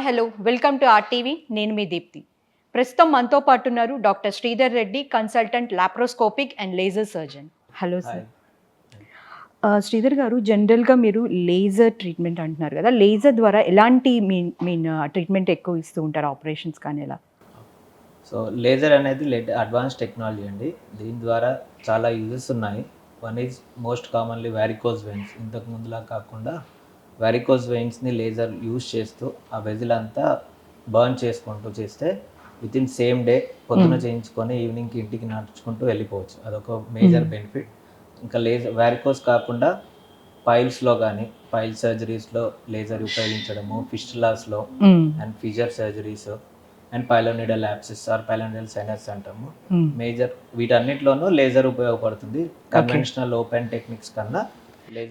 Hi hello welcome to RTV. నేను మీ దీప్తి. ప్రస్తుతం మనతో పాటు ఉన్నారు doctor Sridhar Reddy, consultant laparoscopic and laser surgeon. Hello sir. Sridhar గారు, జనరల్గా మీరు లేజర్ ట్రీట్మెంట్ అంటున్నారు కదా, లేజర్ ద్వారా ఎలాంటి మీన్ ట్రీట్మెంట్ ఎక్కువ ఇస్తూ ఉంటారు, ఆపరేషన్స్ కానీ ఎలా? సో లేజర్ అనేది అడ్వాన్స్ టెక్నాలజీ అండి. దీని ద్వారా చాలా యూజెస్ ఉన్నాయి. One is most commonly varicose veins. ఇంతకు ముందులా కాకుండా వ్యారికోజ్ వెయిన్స్ని లేజర్ యూజ్ చేస్తూ ఆ వెజిల్ అంతా బర్న్ చేసుకుంటూ చేస్తే వితిన్ సేమ్ డే పొద్దున చేయించుకొని ఈవినింగ్కి ఇంటికి నడుచుకుంటూ వెళ్ళిపోవచ్చు. అదొక మేజర్ బెనిఫిట్. ఇంకా వ్యారికోజ్ కాకుండా పైల్స్లో కానీ పైల్ సర్జరీస్లో లేజర్ ఉపయోగించడము, ఫిస్టులాస్లో and fissure surgeries and pilonidal abscess or pilonidal sinus అంటాము. మేజర్ వీటన్నిటిలోనూ లేజర్ ఉపయోగపడుతుంది. కన్వెన్షనల్ ఓపెన్ టెక్నిక్స్ కన్నా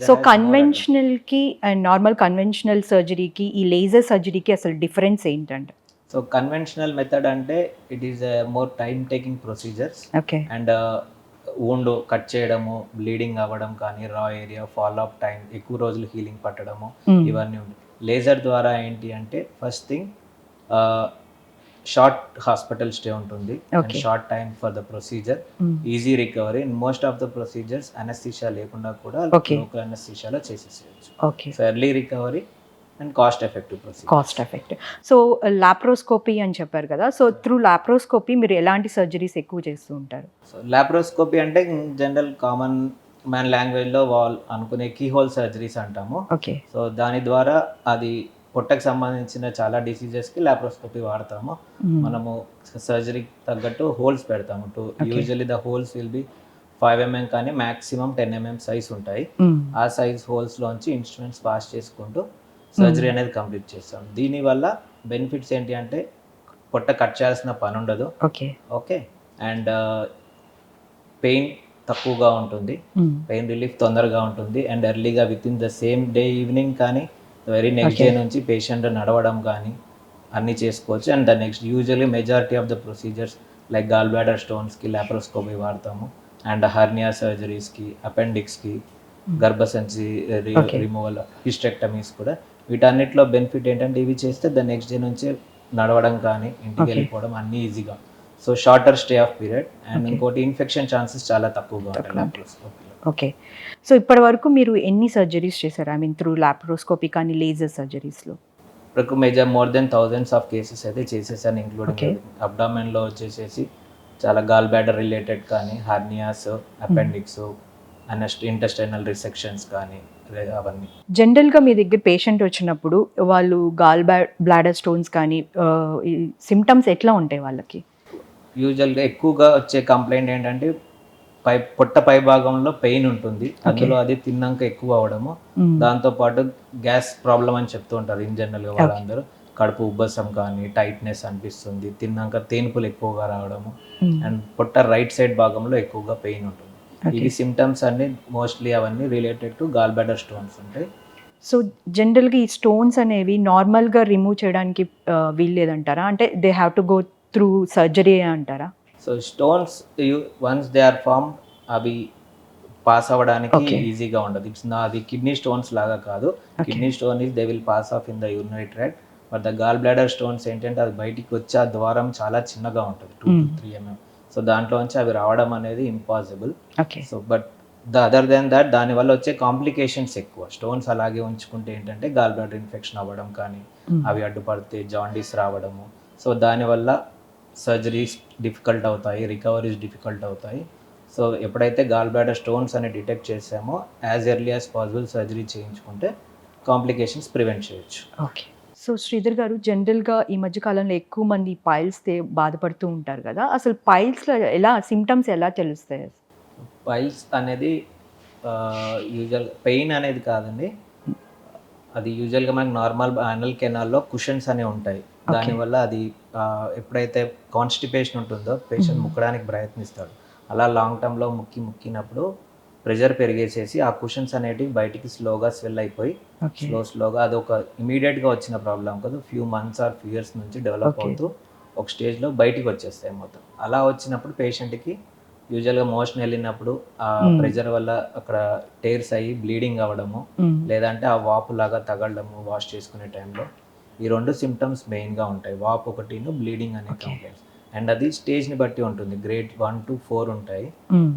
సో కన్వెన్షనల్కి అండ్ నార్మల్ కన్వెన్షనల్ సర్జరీకి ఈ లేజర్ సర్జరీకి అసలు డిఫరెన్స్ ఏంటంటే? సో కన్వెన్షనల్ మెథడ్ అంటే it is more time taking procedures and wound cut చేయడము, బ్లీడింగ్ అవ్వడం కానీ, రా ఏరియా, ఫాలో అప్ టైం, ఎక్కువ రోజులు హీలింగ్ పట్టడము, ఇవన్నీ ఉంది. లేజర్ ద్వారా ఏంటి అంటే first thing short hospital stay ఉంటుంది, short time for the procedure, easy recovery. And most of the procedures anaesthesia లేకుండా కూడా లోకల్ అనస్థీషియాలో చేసేసేయచ్చు. So early recovery and cost effective procedure. Cost effective. So laparoscopy అని చెప్పారు కదా, సో త్రూ లాప్రోస్కోపీ మీరు ఎలాంటి సర్జరీస్ ఎక్కువ చేస్తూ ఉంటారు? సో లాప్రోస్కోపీ అంటే జనరల్ కామన్ మ్యాన్ లాంగ్వేజ్లో అనుకునే కీహోల్ సర్జరీస్ అంటాము. ఓకే. సో దాని ద్వారా అది పొట్టకు సంబంధించిన చాలా డిసీజెస్కి లాప్రోస్కోపీ వాడతాము. మనము సర్జరీకి తగ్గట్టు హోల్స్ పెడతాము. Usually the holes will be 5 mm కానీ మ్యాక్సిమం 10 mm సైజ్ ఉంటాయి. ఆ సైజ్ హోల్స్లోంచి ఇన్స్ట్రుమెంట్స్ పాస్ చేసుకుంటూ సర్జరీ అనేది కంప్లీట్ చేస్తాం. దీనివల్ల బెనిఫిట్స్ ఏంటి అంటే పొట్ట కట్ చేయాల్సిన పని ఉండదు. ఓకే. అండ్ పెయిన్ తక్కువగా ఉంటుంది, పెయిన్ రిలీఫ్ తొందరగా ఉంటుంది. అండ్ ఎర్లీగా within the same day evening కానీ వెరీ నెక్స్ట్ డే నుంచి పేషెంట్ నడవడం కానీ అన్నీ చేసుకోవచ్చు. And the next usually majority of the procedures like gall bladder స్టోన్స్కి లాప్రోస్కోపీ వాడతాము. అండ్ హర్నియా సర్జరీస్కి, అపెండిక్స్కి, గర్భసంచి రిమూవల్, హిస్టెక్టమీస్ కూడా. వీటన్నిటిలో బెనిఫిట్ ఏంటంటే ఇవి చేస్తే ద నెక్స్ట్ డే నుంచే నడవడం కానీ ఇంటికి వెళ్ళిపోవడం అన్నీ ఈజీగా. So shorter stay of period. And ఇంకోటి ఇన్ఫెక్షన్ ఛాన్సెస్ చాలా తక్కువగా ఉంటాయి లాప్రోస్కోపీలో. ఓకే. సో ఇప్పటి వరకు మీరు ఎన్ని సర్జరీస్ చేశారు, ఐ మీన్ త్రూ లాప్రోస్కోపీ కానీ లేజర్ సర్జరీస్లో? ఇప్పుడు more than thousands of cases అయితే చేసేసాను, ఇంక్లూడింగ్ అబ్డామెన్లో వచ్చేసేసి చాలా గాల్ బ్లాడర్ రిలేటెడ్ కానీ, హర్నియాస్, అపెండిక్స్, ఇంటెస్టైనల్ రిసెక్షన్స్ కానీ అవన్నీ. జనరల్గా మీ దగ్గర పేషెంట్ వచ్చినప్పుడు వాళ్ళు గాల్ బ్లాడర్ స్టోన్స్ కానీ సిమ్టమ్స్ ఎట్లా ఉంటాయి వాళ్ళకి? యూజువల్గా ఎక్కువగా వచ్చే కంప్లైంట్ ఏంటంటే పొట్ట పై భాగంలో పెయిన్ ఉంటుంది, అందులో అది తిన్నాక ఎక్కువ అవడము, దాంతోపాటు గ్యాస్ ప్రాబ్లం అని చెప్తూ ఉంటారు ఇన్ జనరల్గా వాళ్ళందరూ. కడుపు ఉబ్బసం కానీ, టైట్నెస్ అనిపిస్తుంది, తిన్నాక తేన్పులు ఎక్కువగా రావడము, అండ్ పొట్ట రైట్ సైడ్ భాగంలో ఎక్కువగా పెయిన్ ఉంటుంది. ఇవి సిమ్టమ్స్ అన్ని మోస్ట్లీ అవన్నీ related to gall bladder stones ఉంటాయి. సో జనరల్గా ఈ స్టోన్స్ అనేవి నార్మల్గా రిమూవ్ చేయడానికి వీల్లేదంటారా? అంటే they have to go through surgery అంటారా? So stones once they are formed అవి పాస్ అవ్వడానికి ఈజీగా ఉండదు. అది కిడ్నీ స్టోన్స్ లాగా కాదు. Kidney stone they will pass off in the urinary tract. But the gall bladder stones ఏంటంటే అది బయటికి వచ్చే ఆ ద్వారం చాలా చిన్నగా ఉంటుంది, 2 to 3 mm. సో దాంట్లోంచి అవి రావడం అనేది impossible. So but other than that దానివల్ల వచ్చే కాంప్లికేషన్స్ ఎక్కువ. స్టోన్స్ అలాగే ఉంచుకుంటే ఏంటంటే గాల్ బ్లాడర్ ఇన్ఫెక్షన్ అవ్వడం కానీ, అవి అడ్డుపడితే జాండీస్ రావడము. సో దానివల్ల సర్జరీస్ డిఫికల్ట్ అవుతాయి, రికవరీస్ డిఫికల్ట్ అవుతాయి. సో ఎప్పుడైతే గాల్ బ్లాడర్ స్టోన్స్ అని డిటెక్ట్ చేసామో as early as possible surgery చేయించుకుంటే కాంప్లికేషన్స్ ప్రివెంట్ చేయొచ్చు. ఓకే. సో శ్రీధర్ గారు, జనరల్గా ఈ మధ్యకాలంలో ఎక్కువ మంది పైల్స్తో బాధపడుతూ ఉంటారు కదా, అసలు పైల్స్లో ఎలా సిమ్టమ్స్ ఎలా తెలుస్తాయి? పైల్స్ అనేది యూజువల్ పెయిన్ అనేది కాదండి, అది యూజువల్గా మనకి నార్మల్ యానల్ కెనాల్లో కుషన్స్ అనేవి ఉంటాయి. దానివల్ల అది ఎప్పుడైతే కాన్స్టిపేషన్ ఉంటుందో పేషెంట్ ముక్కడానికి ప్రయత్నిస్తాడు. అలా లాంగ్ టర్మ్లో ముక్కినప్పుడు ప్రెషర్ పెరిగేసేసి ఆ కుషన్స్ అనేటివి బయటికి స్లోగా స్వెల్ అయిపోయి స్లోగా అది ఒక ఇమీడియట్గా వచ్చిన ప్రాబ్లం కాదు, few months or few years నుంచి డెవలప్ అవుతూ ఒక స్టేజ్లో బయటికి వచ్చేస్తాయి మొత్తం. అలా వచ్చినప్పుడు పేషెంట్కి యూజువల్గా మోషన్ వెళ్ళినప్పుడు ఆ ప్రెషర్ వల్ల అక్కడ టేర్స్ అయ్యి బ్లీడింగ్ అవ్వడము, లేదంటే ఆ వాపు లాగా తగలడము వాష్ చేసుకునే టైంలో, ఈ 2 సిమ్టమ్స్ మెయిన్గా ఉంటాయి, వాప్ ఒకటిను బ్లీడింగ్ అనే కంప్లైంట్స్. అండ్ అది స్టేజ్ని బట్టి ఉంటుంది, గ్రేడ్ 1 to 4 ఉంటాయి.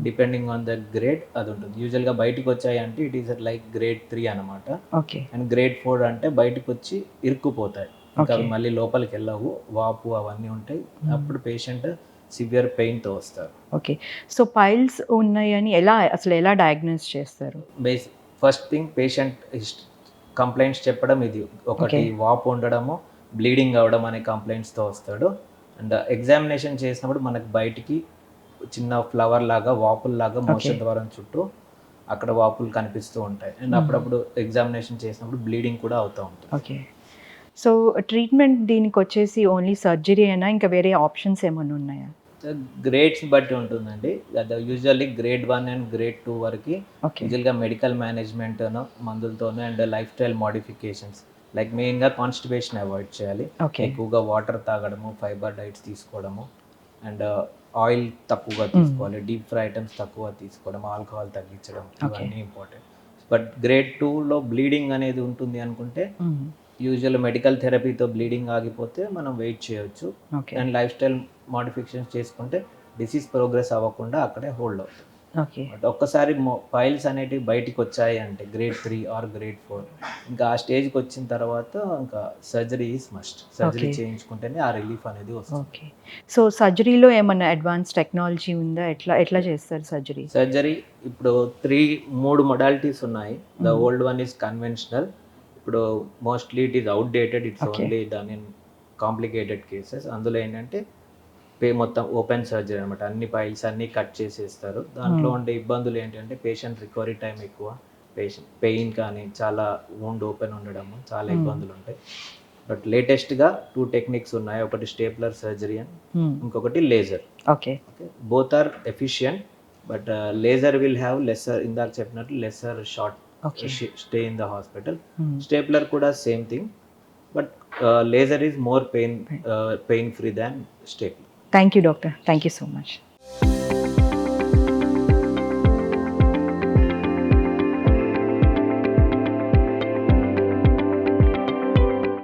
డిపెండింగ్ ఆన్ ద గ్రేడ్ అది ఉంటుంది. యూజువల్గా బయటికి వచ్చాయి అంటే ఇట్ ఈస్ లైక్ గ్రేడ్ 3 అనమాట. ఓకే. అండ్ గ్రేడ్ 4 అంటే బయటకు వచ్చి ఇరుక్కుపోతాయి, ఇంకా అవి మళ్ళీ లోపలికి వెళ్ళవు, వాపు అవన్నీ ఉంటాయి. అప్పుడు పేషెంట్ సివియర్ పెయిన్తో వస్తారు. ఓకే. సో పైల్స్ ఉన్నాయని ఎలా డయాగ్నోస్ చేస్తారు? ఫస్ట్ థింగ్ పేషెంట్ కంప్లైంట్స్ చెప్పడం ఇది ఒకటి, వాపు ఉండడము, బ్లీడింగ్ అవ్వడం అనే కంప్లైంట్స్తో వస్తాడు. అండ్ ఎగ్జామినేషన్ చేసినప్పుడు మనకు బయటికి చిన్న ఫ్లవర్ లాగా వాపుల్లాగా మోషన్ ద్వారం చుట్టూ అక్కడ వాపులు కనిపిస్తూ ఉంటాయి. అండ్ అప్పుడప్పుడు ఎగ్జామినేషన్ చేసినప్పుడు బ్లీడింగ్ కూడా అవుతూ ఉంటుంది. ఓకే. సో ట్రీట్మెంట్ దీనికి వచ్చేసి ఓన్లీ సర్జరీ అయినా ఇంకా వేరే ఆప్షన్స్ ఏమైనా ఉన్నాయా? గ్రేడ్స్ బట్టి ఉంటుందండి. యూజువల్లీ గ్రేడ్ 1 అండ్ గ్రేడ్ 2 వరకు యూజువల్గా మెడికల్ మేనేజ్మెంట్ను మందులతోనూ and life style modifications like మెయిన్గా కాన్స్టిపేషన్ అవాయిడ్ చేయాలి, ఎక్కువగా వాటర్ తాగడము, ఫైబర్ డైట్స్ తీసుకోవడము, అండ్ ఆయిల్ తక్కువగా తీసుకోవాలి, డీప్ ఫ్రై ఐటమ్స్ తక్కువ తీసుకోవడం, ఆల్కహాల్ తగ్గించడం, ఇవన్నీ ఇంపార్టెంట్. బట్ గ్రేడ్ 2లో బ్లీడింగ్ అనేది ఉంటుంది అనుకుంటే యూజువల్ మెడికల్ థెరపీతో బ్లీడింగ్ ఆగిపోతే మనం వెయిట్ చేయొచ్చు. అండ్ లైఫ్ స్టైల్ మోడిఫికేషన్స్ చేసుకుంటే డిసీజ్ ప్రోగ్రెస్ అవ్వకుండా అక్కడే హోల్డ్ అవుతుంది. బట్ ఒక్కసారి పైల్స్ అనేటివి బయటికి వచ్చాయి అంటే గ్రేడ్ 3 ఆర్ గ్రేడ్ 4, ఇంకా ఆ స్టేజ్కి వచ్చిన తర్వాత ఇంకా సర్జరీ ఈజ్ మస్ట్. సర్జరీ చేయించుకుంటేనే ఆ రిలీఫ్ అనేది వస్తుంది. ఓకే. సో సర్జరీలో ఏమన్నా అడ్వాన్స్ టెక్నాలజీ ఉందా? ఎట్లా చేస్తారు సర్జరీ? సర్జరీ ఇప్పుడు 3 మొడాలిటీస్ ఉన్నాయి. The old one is conventional. ఇప్పుడు mostly it is outdated, it's only done in complicated cases. అందులో ఏంటంటే మొత్తం ఓపెన్ సర్జరీ అనమాట, అన్ని పైల్స్ అన్నీ కట్ చేసేస్తారు. దాంట్లో ఉండే ఇబ్బందులు ఏంటంటే పేషెంట్ రికవరీ టైం ఎక్కువ, పేషెంట్ పెయిన్ కానీ చాలా వూండ్ ఓపెన్ ఉండడము, చాలా ఇబ్బందులు ఉంటాయి. బట్ లేటెస్ట్గా 2 టెక్నిక్స్ ఉన్నాయి, ఒకటి స్టేప్లర్ సర్జరీ అని, ఇంకొకటి laser. Okay. Both are efficient, but laser will have lesser, ఇందాక చెప్పినట్టు lesser short stay in the hospital. Stapler కూడా same thing, but laser is more pain free than stapler. Thank you, doctor. Thank you so much.